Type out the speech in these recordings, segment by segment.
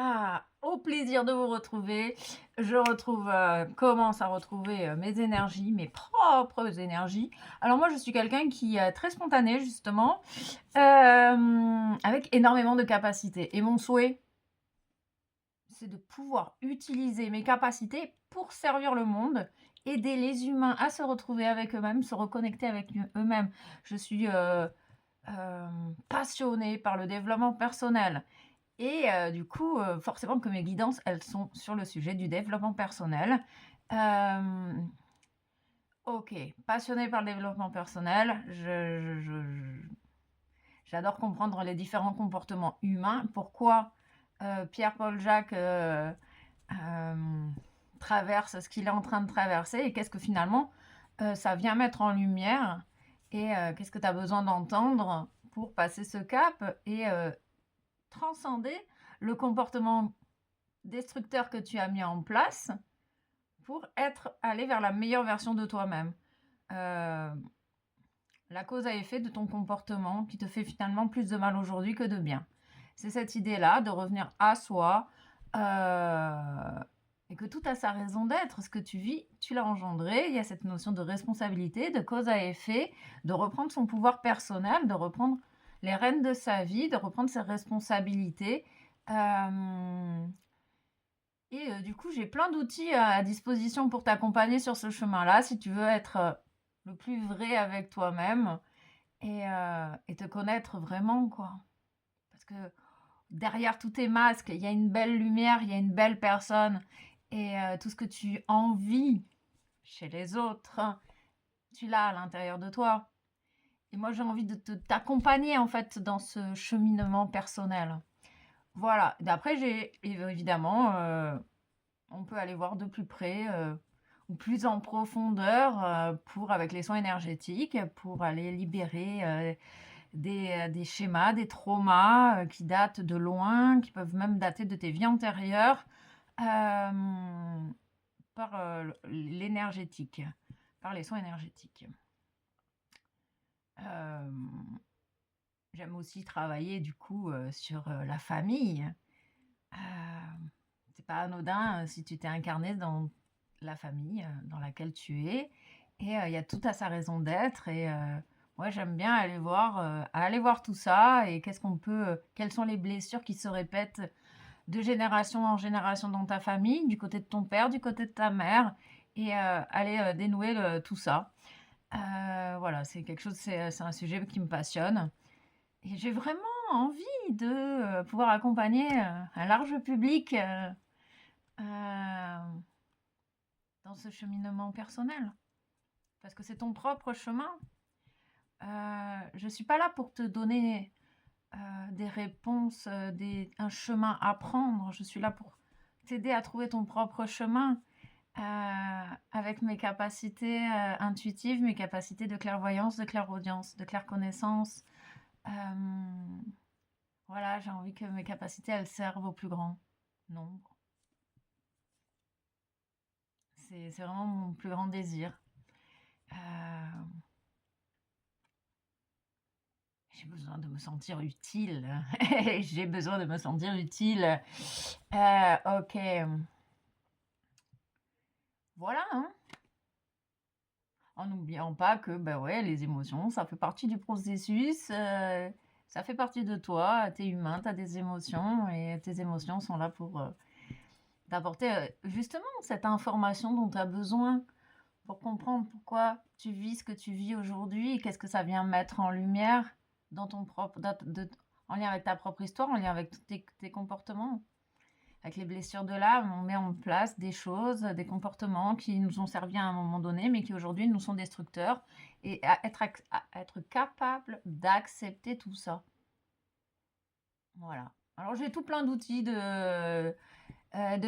Ah, au plaisir de vous retrouver. Commence à retrouver mes énergies, mes propres énergies. Alors moi, je suis quelqu'un qui est très spontané, justement, avec énormément de capacités. Et mon souhait, c'est de pouvoir utiliser mes capacités pour servir le monde, aider les humains à se retrouver avec eux-mêmes, se reconnecter avec eux-mêmes. Je suis passionnée par le développement personnel. Et du coup, forcément que mes guidances, elles sont sur le sujet du développement personnel. Hem, OK, passionnée par le développement personnel, j'adore comprendre les différents comportements humains. Pourquoi, Pierre Paul Jacques, hem, traverse ce qu'il est en train de traverser et qu'est-ce que finalement, ça vient mettre en lumière et qu'est-ce que tu as besoin d'entendre pour passer ce cap et transcender le comportement destructeur que tu as mis en place pour aller vers la meilleure version de toi-même. Heu, la cause à effet de ton comportement qui te fait finalement plus de mal aujourd'hui que de bien. C'est cette idée-là de revenir à soi, et que tout a sa raison d'être. Ce que tu vis, tu l'as engendré. Il y a cette notion de responsabilité, de cause à effet, de reprendre son pouvoir personnel, de reprendre les rênes de sa vie, de reprendre ses responsabilités. Hem Et du coup, j'ai plein d'outils à disposition pour t'accompagner sur ce chemin-là, si tu veux être, le plus vrai avec toi-même et te connaître vraiment, quoi. Parce que derrière tous tes masques, il y a une belle lumière, il y a une belle personne et tout ce que tu envies chez les autres, tu l'as à l'intérieur de toi. Et moi, j'ai envie de t'accompagner, en fait, dans ce cheminement personnel. Voilà. D'après, j'ai évidemment, on peut aller voir de plus près, ou plus en profondeur, pour avec les soins énergétiques, pour aller libérer, des schémas, des traumas, qui datent de loin, qui peuvent même dater de tes vies antérieures, hem, par, l'énergétique, par les soins énergétiques. Hem, j'aime aussi travailler du coup, sur, la famille. C'est pas anodin, si tu t'es incarné dans la famille, dans laquelle tu es et il y a tout à sa raison d'être et moi j'aime bien aller voir tout ça et quelles sont les blessures qui se répètent de génération en génération dans ta famille, du côté de ton père, du côté de ta mère et aller, dénouer tout ça. Voilà, c'est un sujet qui me passionne et j'ai vraiment envie de, pouvoir accompagner, un large public, Hem, dans ce cheminement personnel, parce que c'est ton propre chemin. Je suis pas là pour te donner, des réponses, un chemin à prendre. Je suis là pour t'aider à trouver ton propre chemin, avec mes capacités, intuitives, mes capacités de clairvoyance, de clairaudience, de clairconnaissance. Hem, voilà, j'ai envie que mes capacités, elles servent au plus grand nombre. C'est vraiment mon plus grand désir. Hem J'ai besoin de me sentir utile. J'ai besoin de me sentir utile. OK, voilà, hein. En n'oubliant pas que, bah, ouais, les émotions, ça fait partie du processus, ça fait partie de toi. Tu es humain, tu as des émotions et tes émotions sont là pour, t'apporter, justement cette information dont tu as besoin pour comprendre pourquoi tu vis ce que tu vis aujourd'hui et qu'est-ce que ça vient mettre en lumière dans ton propre en lien avec ta propre histoire, en lien avec tous tes comportements. Avec les blessures de l'âme, on met en place des choses, des comportements qui nous ont servi à un moment donné, mais qui aujourd'hui nous sont destructeurs et à être capable d'accepter tout ça. Voilà. Alors j'ai tout plein d'outils, de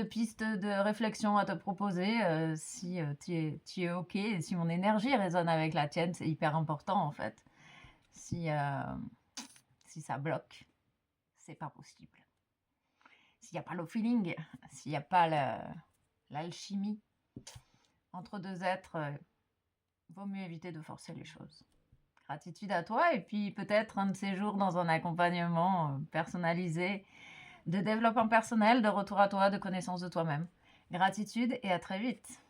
pistes de réflexion à te proposer, si, tu es OK et si mon énergie résonne avec la tienne, c'est hyper important en fait. Si, si ça bloque, c'est pas possible. S'il y a pas le feeling, s'il y a pas l'alchimie entre 2 êtres, vaut mieux éviter de forcer les choses. Gratitude à toi et puis peut-être un de ces jours dans un accompagnement, personnalisé, de développement personnel, de retour à toi, de connaissance de toi-même. Gratitude et à très vite.